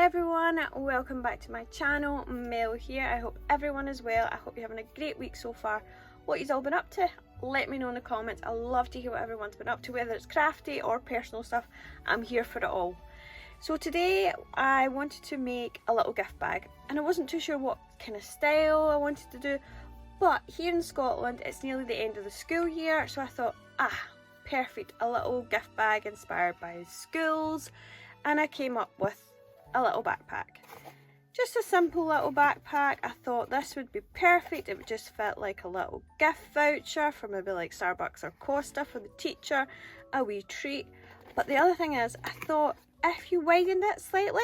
everyone, welcome back to my channel. Mel here. I hope everyone is well. I hope you're having a great week so far. What you've all been up to, let me know in the comments. I love to hear what everyone's been up to, whether it's crafty or personal stuff. I'm here for it all. So today I wanted to make a little gift bag, and I wasn't too sure what kind of style I wanted to do, but here in Scotland it's nearly the end of the school year, so I thought, perfect, a little gift bag inspired by schools, and I came up with a little backpack. Just a simple little backpack. I thought this would be perfect. It would just fit like a little gift voucher for maybe like Starbucks or Costa for the teacher, a wee treat. But the other thing is, I thought if you widened it slightly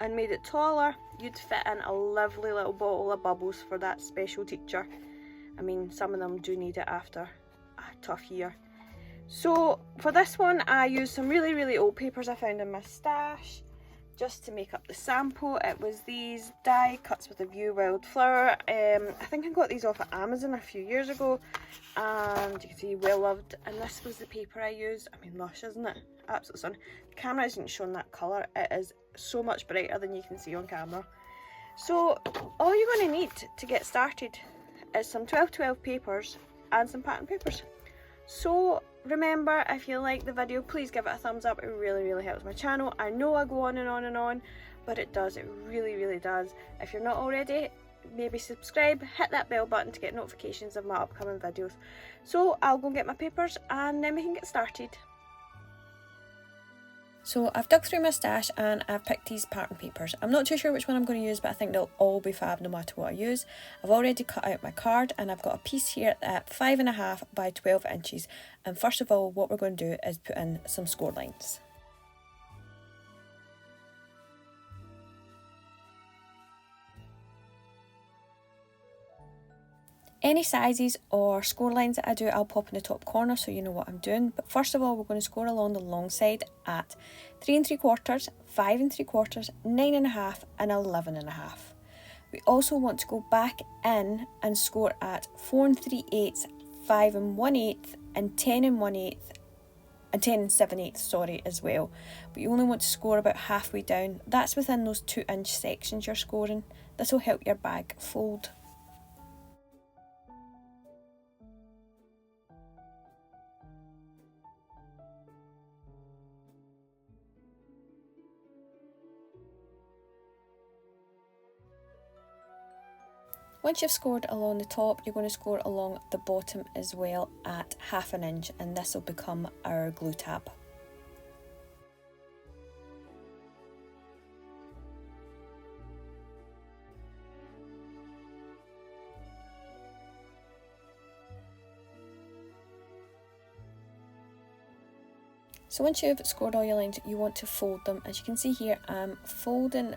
and made it taller, you'd fit in a lovely little bottle of bubbles for that special teacher. I mean, some of them do need it after a tough year. So for this one, I used some really old papers I found in my stash just to make up the sample. It was these die cuts with a view wildflower. I think I got these off of Amazon a few years ago, and you can see well loved. And this was the paper I used. I mean, lush, isn't it? Absolutely stunning. The camera isn't showing that colour. It is so much brighter than you can see on camera. So all you're going to need to get started is some 12-12 papers and some pattern papers. So remember, if you like the video, please give it a thumbs up. It really helps my channel. I know I go on and on, but it does. It really does. If you're not already, maybe subscribe, hit that bell button to get notifications of my upcoming videos. So I'll go and get my papers and then we can get started. So I've dug through my stash and I've picked these pattern papers. I'm not too sure which one I'm going to use, but I think they'll all be fab no matter what I use. I've already cut out my card and I've got a piece here at 5.5 by 12 inches. And first of all, what we're going to do is put in some score lines. Any sizes or score lines that I do, I'll pop in the top corner so you know what I'm doing. But first of all, we're going to score along the long side at 3 3/4, 5 3/4, 9.5 and 11.5. We also want to go back in and score at 4 3/8, 5 1/8 and 10 1/8 and 10 7/8, sorry, as well. But you only want to score about halfway down. That's within those 2-inch sections you're scoring. This will help your bag fold. Once you've scored along the top, you're going to score along the bottom as well at 1/2 inch, and this will become our glue tab. So once you've scored all your lines, you want to fold them. As you can see here, I'm folding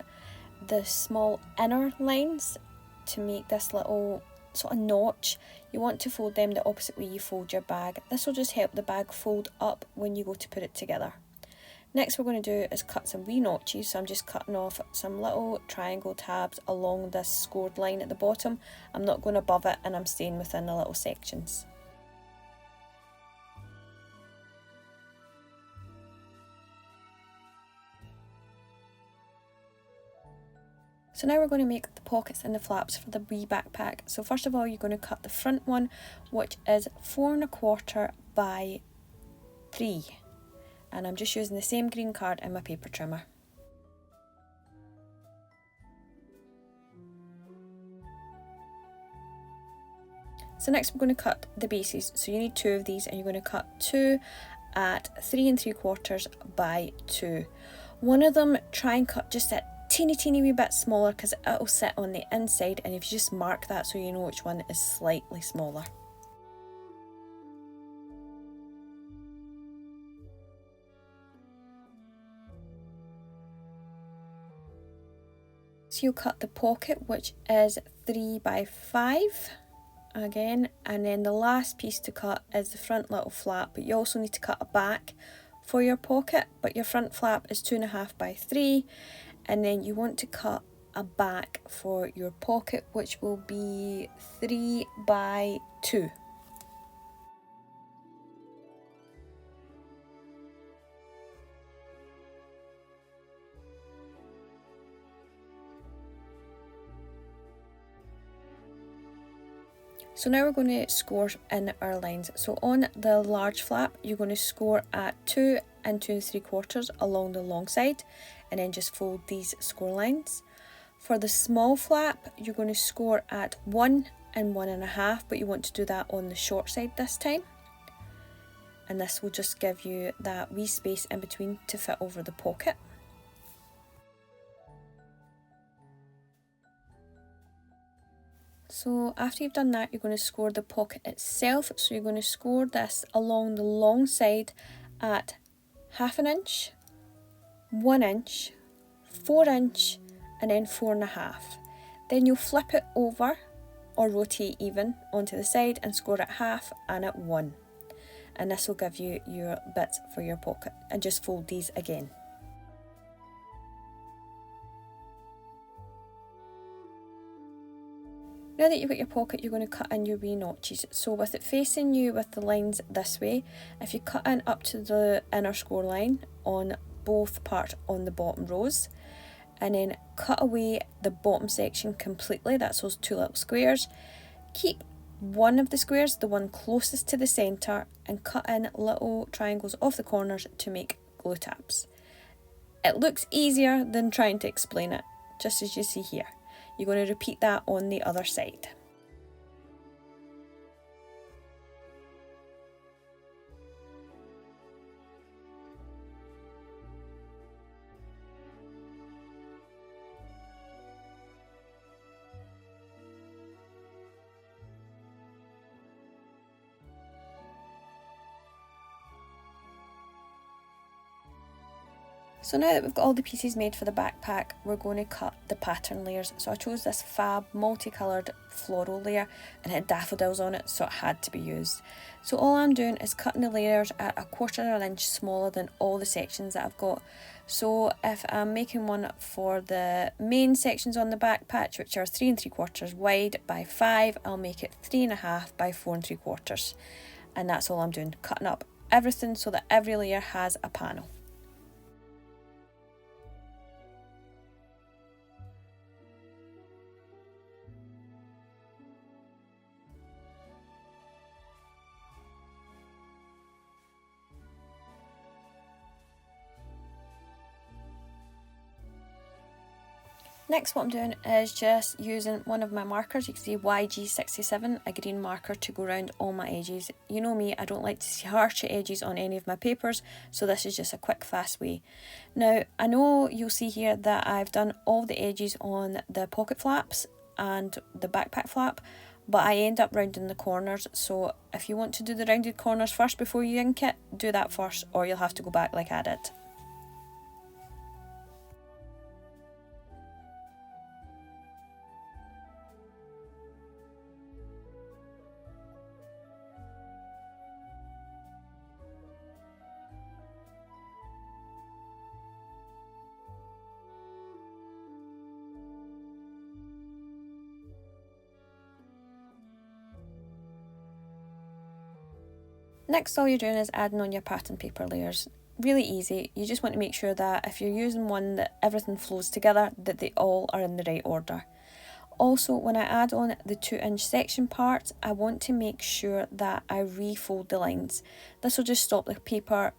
the small inner lines to make this little sort of notch. You want to fold them the opposite way you fold your bag. This will just help the bag fold up when you go to put it together. Next what we're going to do is cut some wee notches. So I'm just cutting off some little triangle tabs along this scored line at the bottom. I'm not going above it and I'm staying within the little sections. So now we're going to make the pockets and the flaps for the wee backpack. So first of all, you're going to cut the front one, which is 4 1/4 by 3. And I'm just using the same green card in my paper trimmer. So next we're going to cut the bases. So you need 2 of these, and you're going to cut 2 at 3 3/4 by 2. One of them, try and cut just at teeny wee bit smaller because it'll sit on the inside, and if you just mark that so you know which one is slightly smaller. So you'll cut the pocket, which is 3 by 5 again, and then the last piece to cut is the front little flap, but you also need to cut a back for your pocket, but your front flap is 2.5 by 3. And then you want to cut a back for your pocket, which will be 3 by 2. So now we're going to score in our lines. So on the large flap, you're going to score at 2 and 2 3/4 along the long side, and then just fold these score lines. For the small flap, you're going to score at 1 and 1.5, but you want to do that on the short side this time. And this will just give you that wee space in between to fit over the pocket. So after you've done that, you're going to score the pocket itself. So you're going to score this along the long side at 1/2 inch, 1 inch, 4 inch, and then 4.5. Then you'll flip it over or rotate even onto the side and score at 1/2 and at 1. And this will give you your bits for your pocket, and just fold these again. Now that you've got your pocket, you're going to cut in your wee notches. So with it facing you with the lines this way, if you cut in up to the inner score line on both parts on the bottom rows, and then cut away the bottom section completely, that's those 2 little squares, keep one of the squares, the one closest to the centre, and cut in little triangles off the corners to make glue tabs. It looks easier than trying to explain it, just as you see here. You're going to repeat that on the other side. So now that we've got all the pieces made for the backpack, we're going to cut the pattern layers. So I chose this fab multicoloured floral layer, and it had daffodils on it, so it had to be used. So all I'm doing is cutting the layers at 1/4 inch smaller than all the sections that I've got. So if I'm making one for the main sections on the back patch, which are 3 3/4 wide by 5, I'll make it 3.5 by 4 3/4. And that's all I'm doing, cutting up everything so that every layer has a panel. Next, what I'm doing is just using one of my markers. You can see YG67, a green marker, to go around all my edges. You know me, I don't like to see harsh edges on any of my papers, so this is just a quick, fast way. Now, I know you'll see here that I've done all the edges on the pocket flaps and the backpack flap, but I end up rounding the corners. So if you want to do the rounded corners first before you ink it, do that first, or you'll have to go back like I did. Next, all you're doing is adding on your pattern paper layers. Really easy. You just want to make sure that if you're using one that everything flows together, that they all are in the right order. Also, when I add on the 2 inch section parts, I want to make sure that I refold the lines. This will just stop the paper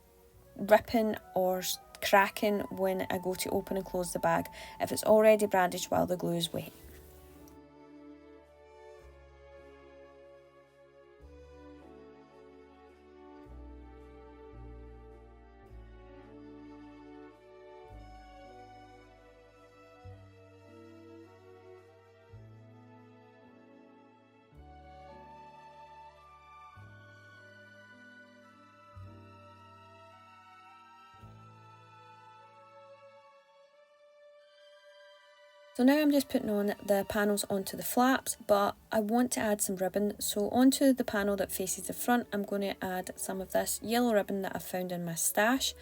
ripping or cracking when I go to open and close the bag if it's already bandaged while the glue is wet. So now I'm just putting on the panels onto the flaps, but I want to add some ribbon. So onto the panel that faces the front, I'm going to add some of this yellow ribbon that I found in my stash.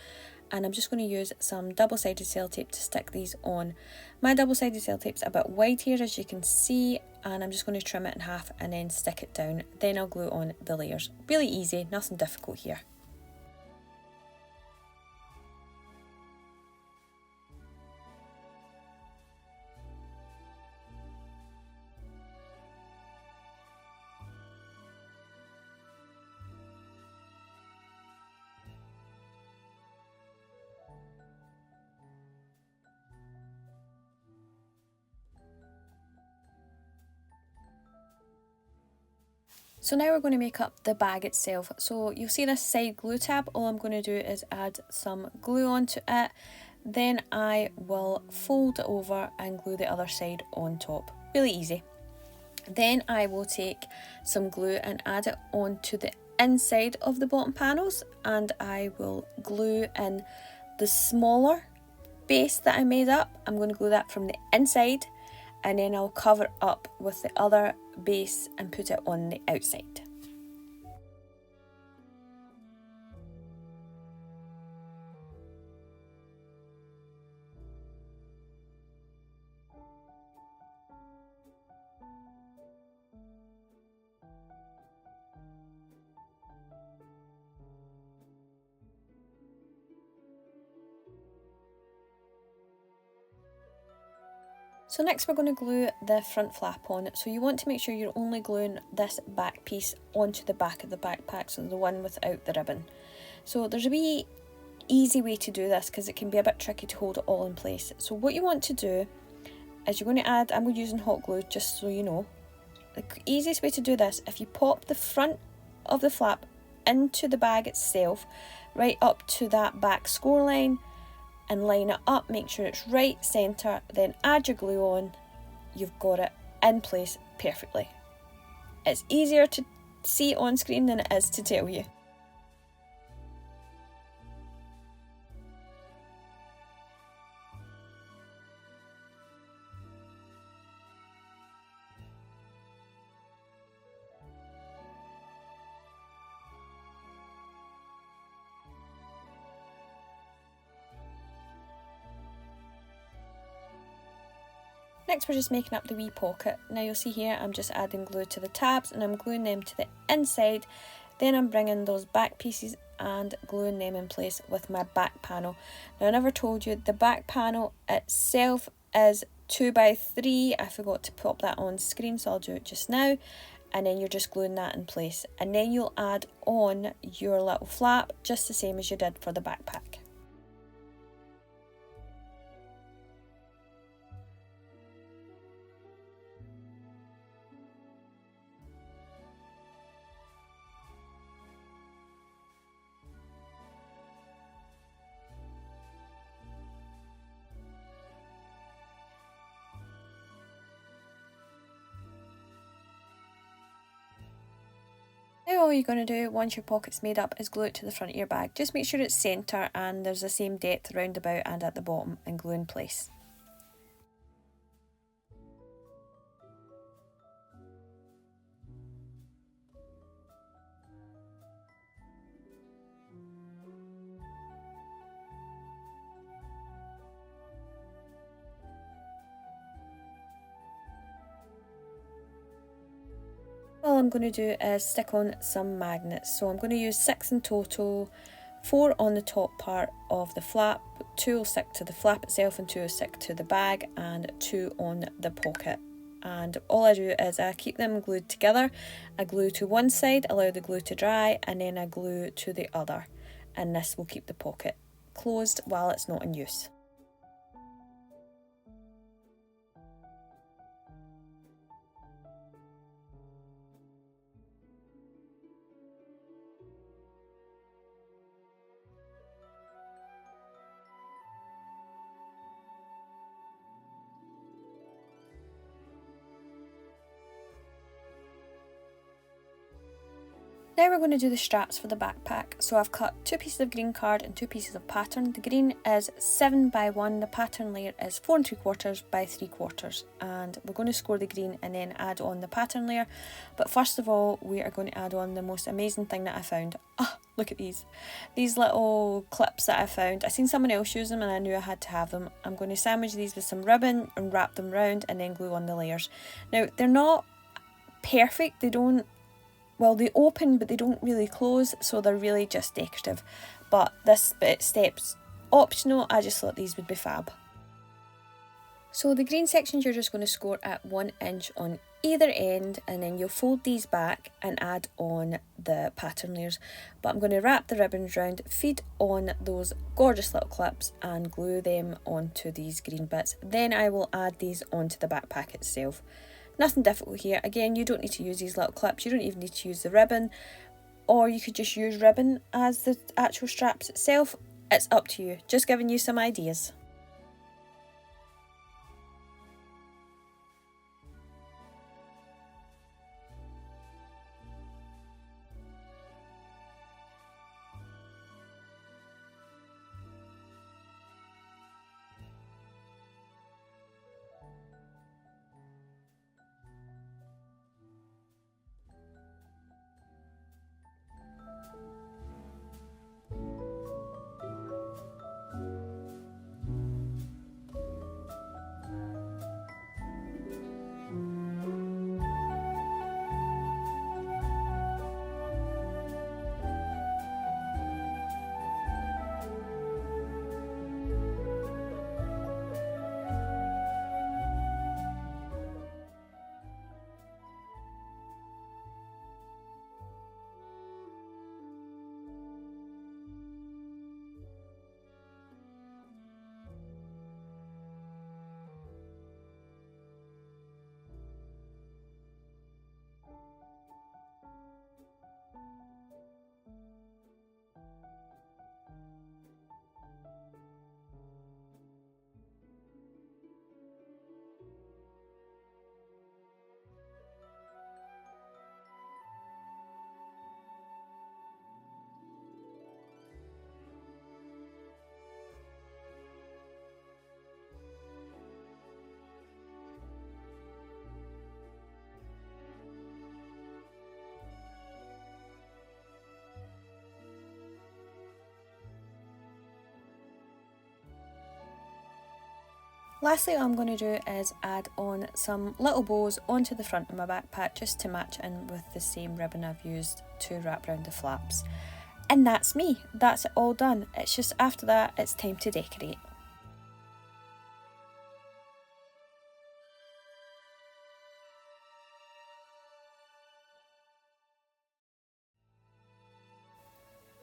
And I'm just going to use some double-sided sellotape to stick these on. My double-sided sellotape's a bit wide here, as you can see, and I'm just going to trim it in half and then stick it down. Then I'll glue on the layers. Really easy, nothing difficult here. So now we're going to make up the bag itself. So you'll see this side glue tab. All I'm going to do is add some glue onto it. Then I will fold it over and glue the other side on top. Really easy. Then I will take some glue and add it onto the inside of the bottom panels, and I will glue in the smaller base that I made up. I'm going to glue that from the inside, and then I'll cover up with the other base and put it on the outside. So next we're going to glue the front flap on. So you want to make sure you're only gluing this back piece onto the back of the backpack, so the one without the ribbon. So there's a wee easy way to do this because it can be a bit tricky to hold it all in place. So what you want to do is you're going to add, I'm using hot glue just so you know. The easiest way to do this, if you pop the front of the flap into the bag itself, right up to that back score line, and line it up, make sure it's right centre, then add your glue on, you've got it in place perfectly. It's easier to see on screen than it is to tell you. Next we're just making up the wee pocket. Now you'll see here I'm just adding glue to the tabs and I'm gluing them to the inside. Then I'm bringing those back pieces and gluing them in place with my back panel. Now I never told you, the back panel itself is 2x3. I forgot to pop that on screen, so I'll do it just now. And then you're just gluing that in place. And then you'll add on your little flap just the same as you did for the backpack. Now all you're going to do once your pocket's made up is glue it to the front of your bag. Just make sure it's centre and there's the same depth round about and at the bottom, and glue in place. All I'm going to do is stick on some magnets. So I'm going to use 6 in total, 4 on the top part of the flap, 2 will stick to the flap itself and 2 will stick to the bag, and 2 on the pocket. And all I do is I keep them glued together. I glue to one side, allow the glue to dry, and then I glue to the other. And this will keep the pocket closed while it's not in use. Now we're going to do the straps for the backpack. So I've cut 2 pieces of green card and 2 pieces of pattern. The green is 7x1, the pattern layer is 4 3/4 by 3/4, and we're going to score the green and then add on the pattern layer. But first of all, we are going to add on the most amazing thing that I found. Ah, look at these little clips that I found. I seen someone else use them and I knew I had to have them. I'm going to sandwich these with some ribbon and wrap them round and then glue on the layers. Now they're not perfect, they open but they don't really close, so they're really just decorative. But this step's optional, I just thought these would be fab. So the green sections you're just going to score at 1 inch on either end, and then you'll fold these back and add on the pattern layers. But I'm going to wrap the ribbons round, feed on those gorgeous little clips and glue them onto these green bits. Then I will add these onto the backpack itself. Nothing difficult here. Again, you don't need to use these little clips, you don't even need to use the ribbon, or you could just use ribbon as the actual straps itself. It's up to you, just giving you some ideas. Lastly, all I'm going to do is add on some little bows onto the front of my backpack just to match in with the same ribbon I've used to wrap around the flaps. And that's me, that's it all done. It's just after that, it's time to decorate.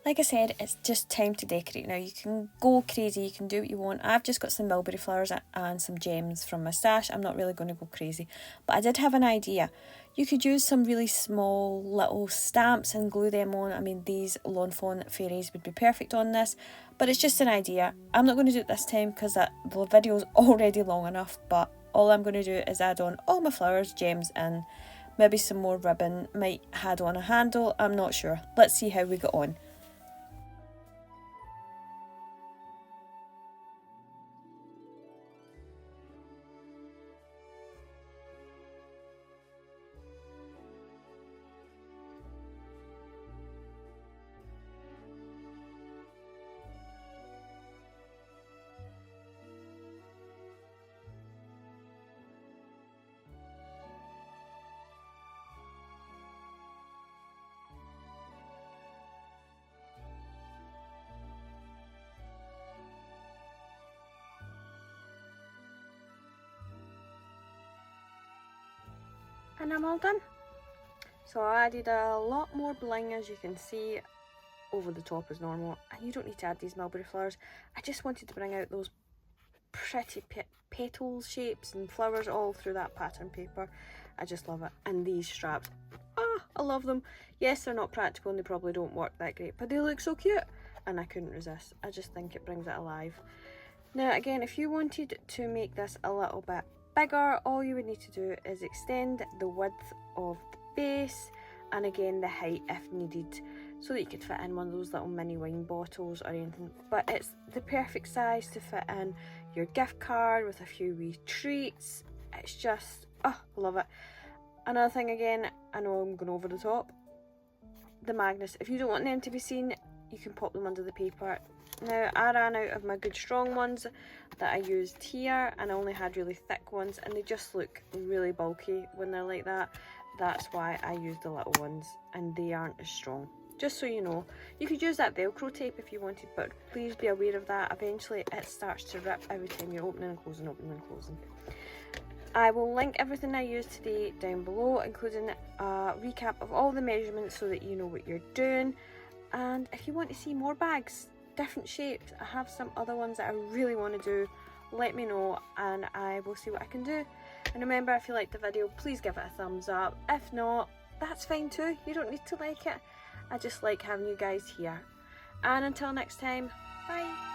Like I said, it's just time to decorate now. You can go crazy, you can do what you want. I've just got some mulberry flowers and some gems from my stash. I'm not really going to go crazy, but I did have an idea. You could use some really small little stamps and glue them on. I mean, these lawn fawn fairies would be perfect on this, but it's just an idea. I'm not going to do it this time because the video is already long enough, but all I'm going to do is add on all my flowers, gems, and maybe some more ribbon. Might add on a handle, I'm not sure. Let's see how we get on. And I'm all done. So I added a lot more bling, as you can see, over the top as normal, and you don't need to add these mulberry flowers. I just wanted to bring out those pretty petals, shapes and flowers all through that pattern paper. I just love it. And these straps, I love them. Yes, they're not practical and they probably don't work that great, but they look so cute and I couldn't resist. I just think it brings it alive. Now again, if you wanted to make this a little bit bigger, all you would need to do is extend the width of the base and again the height if needed, so that you could fit in one of those little mini wine bottles or anything. But it's the perfect size to fit in your gift card with a few wee treats. It's just, I love it. Another thing, again, I know I'm going over the top, the magnets. If you don't want them to be seen, you can pop them under the paper. Now, I ran out of my good strong ones that I used here, and I only had really thick ones, and they just look really bulky when they're like that. That's why I used the little ones, and they aren't as strong. Just so you know, you could use that Velcro tape if you wanted, but please be aware of that. Eventually it starts to rip every time you're opening and closing, opening and closing. I will link everything I used today down below, including a recap of all the measurements so that you know what you're doing. And if you want to see more bags, different shapes, I have some other ones that I really want to do let me know and I will see what I can do. And remember, if you liked the video, please give it a thumbs up. If not, that's fine too. You don't need to like it. I just like having you guys here. And until next time, bye.